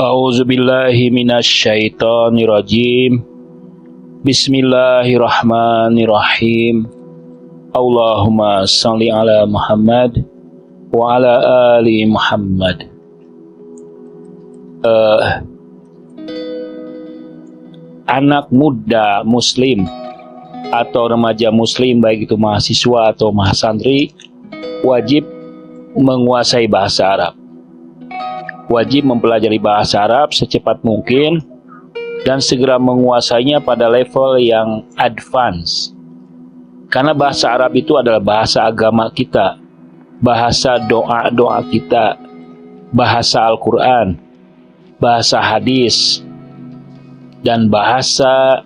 A'udzubillahi minasyaitonirrajim. Bismillahirrahmanirrahim. Allahumma salli ala Muhammad wa ala ali Muhammad. Anak muda muslim atau remaja muslim, baik itu mahasiswa atau mahasantri, wajib menguasai bahasa Arab. Wajib mempelajari bahasa Arab secepat mungkin dan segera menguasainya pada level yang advance. Karena bahasa Arab itu adalah bahasa agama kita, bahasa doa-doa kita, bahasa Al-Quran, bahasa hadis, dan bahasa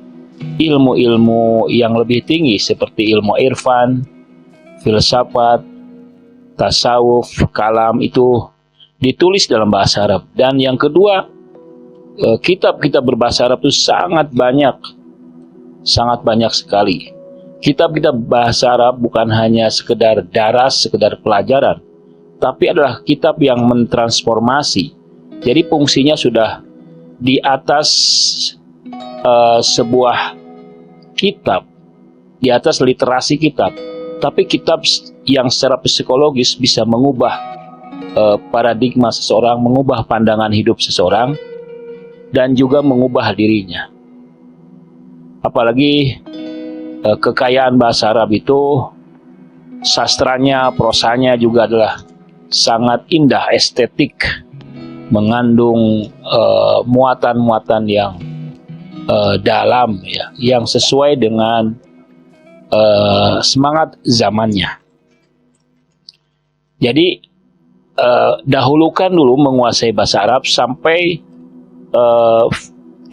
ilmu-ilmu yang lebih tinggi seperti ilmu irfan, filsafat, tasawuf, kalam, itu ditulis dalam bahasa Arab. Dan yang kedua, kitab-kitab berbahasa Arab itu sangat banyak sekali. Kitab-kitab bahasa Arab bukan hanya sekedar daras, sekedar pelajaran, tapi adalah kitab yang mentransformasi. Jadi fungsinya sudah di atas sebuah kitab, di atas literasi kitab, tapi kitab yang secara psikologis bisa mengubah paradigma seseorang, mengubah pandangan hidup seseorang, dan juga mengubah dirinya. Apalagi kekayaan bahasa Arab itu, sastranya, prosanya juga adalah sangat indah, estetik, mengandung muatan-muatan yang dalam, ya, yang sesuai dengan semangat zamannya. Jadi dahulukan dulu menguasai bahasa Arab sampai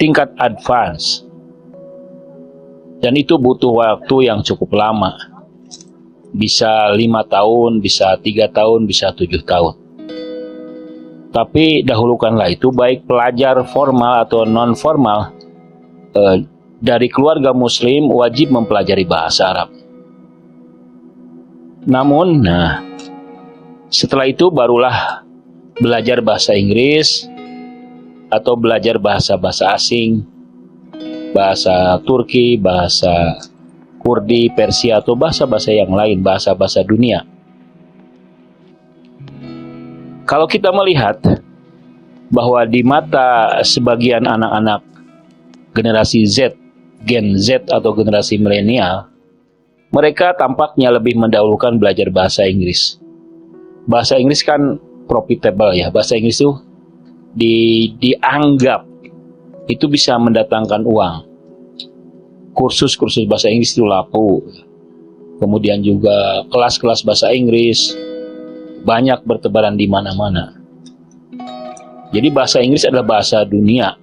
tingkat advance, dan itu butuh waktu yang cukup lama, bisa 5 tahun, bisa 3 tahun, bisa 7 tahun. Tapi dahulukanlah itu, baik pelajar formal atau non formal dari keluarga muslim wajib mempelajari bahasa Arab. Namun, setelah itu barulah belajar bahasa Inggris atau belajar bahasa-bahasa asing, bahasa Turki, bahasa Kurdi, Persia, atau bahasa-bahasa yang lain, bahasa-bahasa dunia. Kalau kita melihat bahwa di mata sebagian anak-anak generasi Z, Gen Z atau generasi milenial, mereka tampaknya lebih mendahulukan belajar bahasa Inggris. Bahasa Inggris kan profitable, ya. Bahasa Inggris itu dianggap itu bisa mendatangkan uang. Kursus-kursus bahasa Inggris itu laku. Kemudian juga kelas-kelas bahasa Inggris banyak bertebaran di mana-mana. Jadi bahasa Inggris adalah bahasa dunia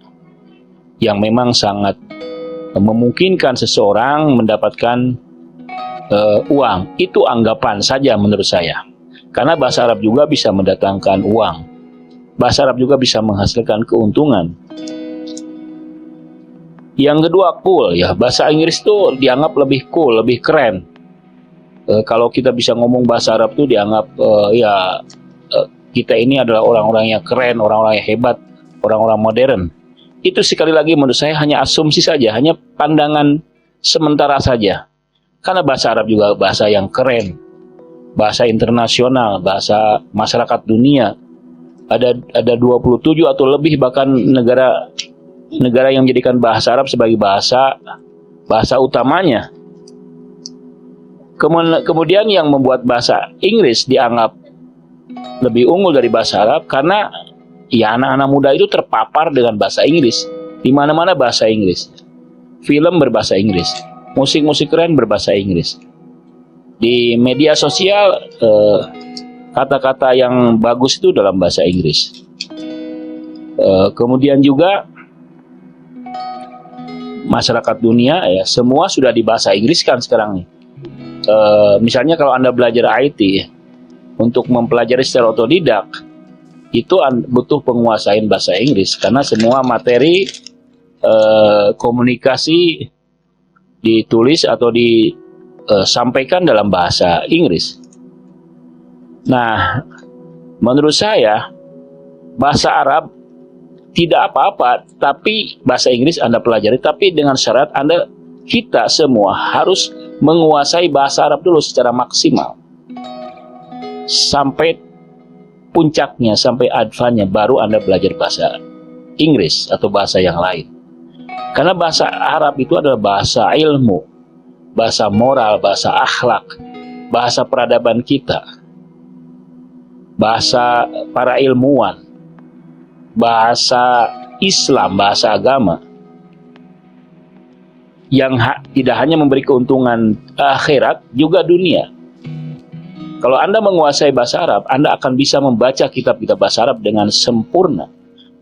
yang memang sangat memungkinkan seseorang mendapatkan uang. Itu anggapan saja menurut saya. Karena bahasa Arab juga bisa mendatangkan uang. Bahasa Arab juga bisa menghasilkan keuntungan. Yang kedua, cool, ya. Bahasa Inggris itu dianggap lebih cool, lebih keren. Kalau kita bisa ngomong bahasa Arab itu dianggap kita ini adalah orang-orang yang keren, orang-orang yang hebat, orang-orang modern. Itu sekali lagi menurut saya hanya asumsi saja, hanya pandangan sementara saja. Karena bahasa Arab juga bahasa yang keren, bahasa internasional, bahasa masyarakat dunia. Ada 27 atau lebih bahkan negara yang menjadikan bahasa Arab sebagai bahasa utamanya. Kemudian yang membuat bahasa Inggris dianggap lebih unggul dari bahasa Arab karena ya anak-anak muda itu terpapar dengan bahasa Inggris. Di mana-mana bahasa Inggris. Film berbahasa Inggris, musik-musik keren berbahasa Inggris. Di media sosial kata-kata yang bagus itu dalam bahasa Inggris. Kemudian juga masyarakat dunia, ya, semua sudah di bahasa Inggris kan sekarang nih. Misalnya kalau Anda belajar IT untuk mempelajari secara otodidak, itu butuh penguasaan bahasa Inggris karena semua materi komunikasi ditulis atau disampaikan dalam bahasa Inggris. Nah, menurut saya bahasa Arab tidak apa-apa, tapi bahasa Inggris Anda pelajari, tapi dengan syarat kita semua harus menguasai bahasa Arab dulu secara maksimal. Sampai puncaknya, sampai advanya, baru Anda belajar bahasa Inggris atau bahasa yang lain. Karena bahasa Arab itu adalah bahasa ilmu, bahasa moral, bahasa akhlak, bahasa peradaban kita, bahasa para ilmuwan, bahasa Islam, bahasa agama yang tidak hanya memberi keuntungan akhirat, juga dunia. Kalau Anda menguasai bahasa Arab, Anda akan bisa membaca kitab-kitab bahasa Arab dengan sempurna.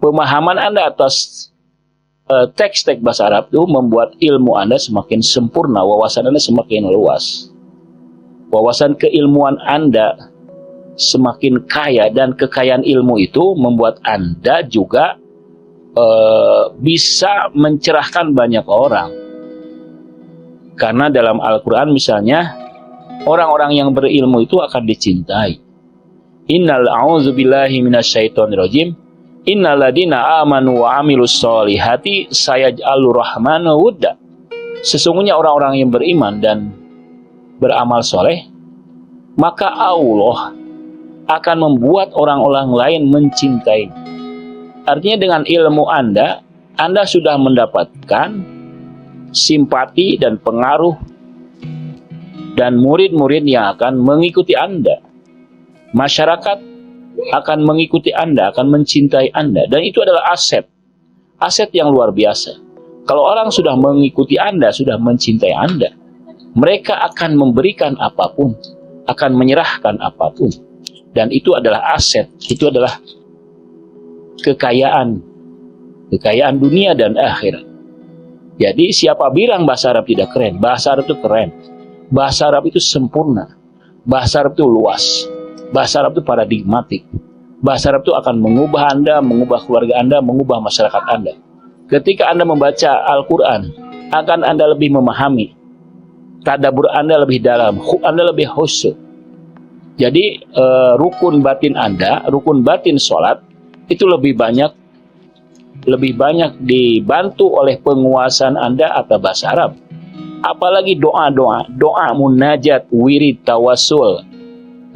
Pemahaman Anda atas teks-teks bahasa Arab itu membuat ilmu Anda semakin sempurna, wawasan Anda semakin luas. Wawasan keilmuan Anda semakin kaya, dan kekayaan ilmu itu membuat Anda juga bisa mencerahkan banyak orang. Karena dalam Al-Quran misalnya, orang-orang yang berilmu itu akan dicintai. Innal a'udzubillahi minasyaitonirrajim. Innal ladina amanu wa amilus solihati sayaj'alur rahmanu wudda. Sesungguhnya orang-orang yang beriman dan beramal soleh, maka Allah akan membuat orang-orang lain mencintai. Artinya dengan ilmu Anda sudah mendapatkan simpati dan pengaruh dan murid-murid yang akan mengikuti Anda. Masyarakat akan mengikuti Anda, akan mencintai Anda, dan itu adalah aset yang luar biasa. Kalau orang sudah mengikuti Anda, sudah mencintai Anda, mereka akan memberikan apapun, akan menyerahkan apapun, dan itu adalah aset, itu adalah kekayaan dunia dan akhirat. Jadi siapa bilang bahasa Arab tidak keren? Bahasa Arab itu keren, bahasa Arab itu sempurna, bahasa Arab itu luas. Bahasa Arab itu paradigmatik. Bahasa Arab itu akan mengubah Anda, mengubah keluarga Anda, mengubah masyarakat Anda. Ketika Anda membaca Al-Quran, akan Anda lebih memahami. Tadabbur Anda lebih dalam, Anda lebih khusyuk. Jadi rukun batin Anda, rukun batin sholat, itu lebih banyak dibantu oleh penguasaan Anda atas bahasa Arab. Apalagi doa munajat, wirid, tawasul,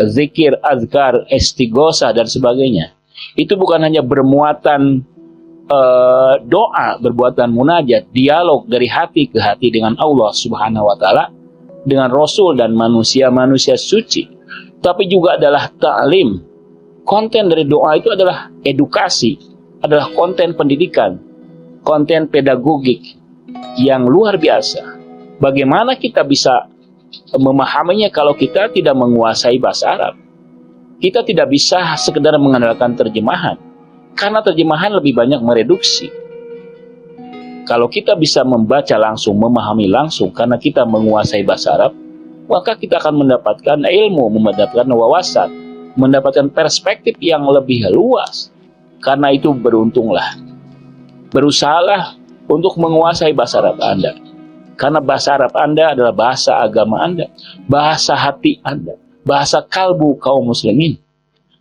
zikir, azkar, istighosa, dan sebagainya. Itu bukan hanya bermuatan doa, berbuatan munajat, dialog dari hati ke hati dengan Allah Subhanahu wa Ta'ala, dengan Rasul dan manusia-manusia suci, tapi juga adalah ta'lim. Konten dari doa itu adalah edukasi, adalah konten pendidikan, konten pedagogik yang luar biasa. Bagaimana kita bisa memahaminya kalau kita tidak menguasai bahasa Arab? Kita tidak bisa sekedar mengandalkan terjemahan, karena terjemahan lebih banyak mereduksi. Kalau kita bisa membaca langsung, memahami langsung, karena kita menguasai bahasa Arab, maka kita akan mendapatkan ilmu, mendapatkan wawasan, mendapatkan perspektif yang lebih luas. Karena itu beruntunglah, berusahalah untuk menguasai bahasa Arab Anda. Karena bahasa Arab Anda adalah bahasa agama Anda, bahasa hati Anda, bahasa kalbu kaum muslimin,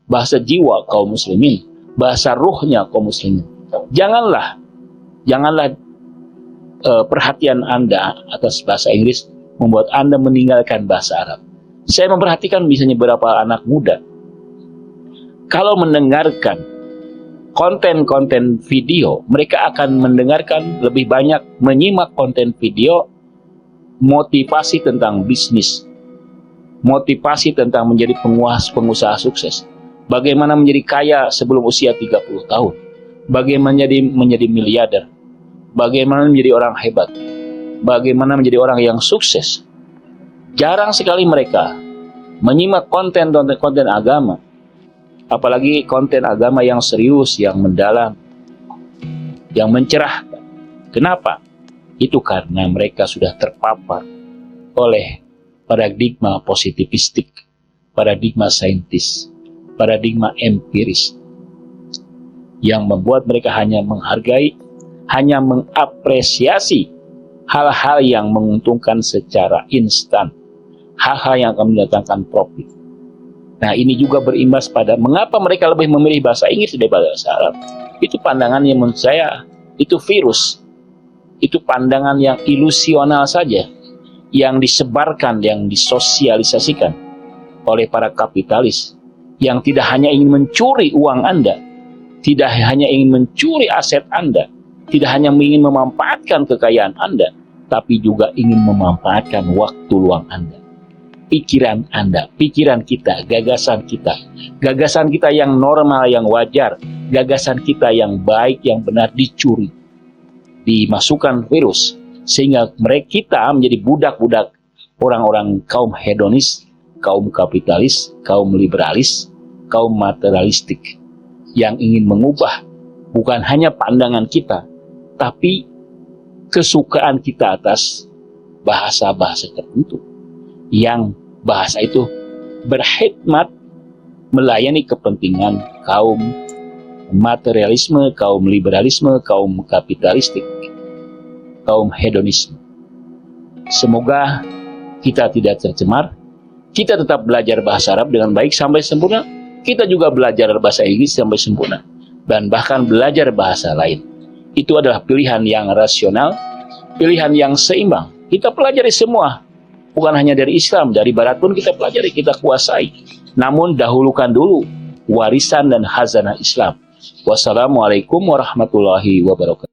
bahasa jiwa kaum muslimin, bahasa ruhnya kaum muslimin. Janganlah perhatian Anda atas bahasa Inggris membuat Anda meninggalkan bahasa Arab. Saya memperhatikan misalnya beberapa anak muda, kalau mendengarkan konten-konten video, mereka akan mendengarkan lebih banyak, menyimak konten video motivasi tentang bisnis, motivasi tentang menjadi pengusaha sukses, bagaimana menjadi kaya sebelum usia 30 tahun, bagaimana menjadi miliarder, bagaimana menjadi orang hebat, bagaimana menjadi orang yang sukses. Jarang sekali mereka menyimak konten agama, apalagi konten agama yang serius, yang mendalam, yang mencerahkan. Kenapa? Itu karena mereka sudah terpapar oleh paradigma positivistik, paradigma saintis, paradigma empiris, yang membuat mereka hanya menghargai, hanya mengapresiasi hal-hal yang menguntungkan secara instan, hal-hal yang akan mendatangkan profit. Nah, ini juga berimbas pada mengapa mereka lebih memilih bahasa Inggris daripada bahasa Arab. Itu pandangan yang menurut saya itu virus. Itu pandangan yang ilusional saja, yang disebarkan, yang disosialisasikan oleh para kapitalis, yang tidak hanya ingin mencuri uang Anda, tidak hanya ingin mencuri aset Anda, tidak hanya ingin memanfaatkan kekayaan Anda, tapi juga ingin memanfaatkan waktu luang Anda, pikiran Anda, pikiran kita, gagasan kita yang normal, yang wajar, gagasan kita yang baik, yang benar dicuri, dimasukkan virus, sehingga kita menjadi budak-budak orang-orang kaum hedonis, kaum kapitalis, kaum liberalis, kaum materialistik, yang ingin mengubah bukan hanya pandangan kita, tapi kesukaan kita atas bahasa-bahasa tertentu, yang bahasa itu berkhidmat melayani kepentingan kaum materialisme, kaum liberalisme, kaum kapitalistik, kaum hedonisme. Semoga kita tidak tercemar, kita tetap belajar bahasa Arab dengan baik sampai sempurna, kita juga belajar bahasa Inggris sampai sempurna, dan bahkan belajar bahasa lain. Itu adalah pilihan yang rasional, pilihan yang seimbang. Kita pelajari semua, bukan hanya dari Islam, dari Barat pun kita pelajari, kita kuasai. Namun dahulukan dulu warisan dan khazanah Islam. Wassalamualaikum warahmatullahi wabarakatuh.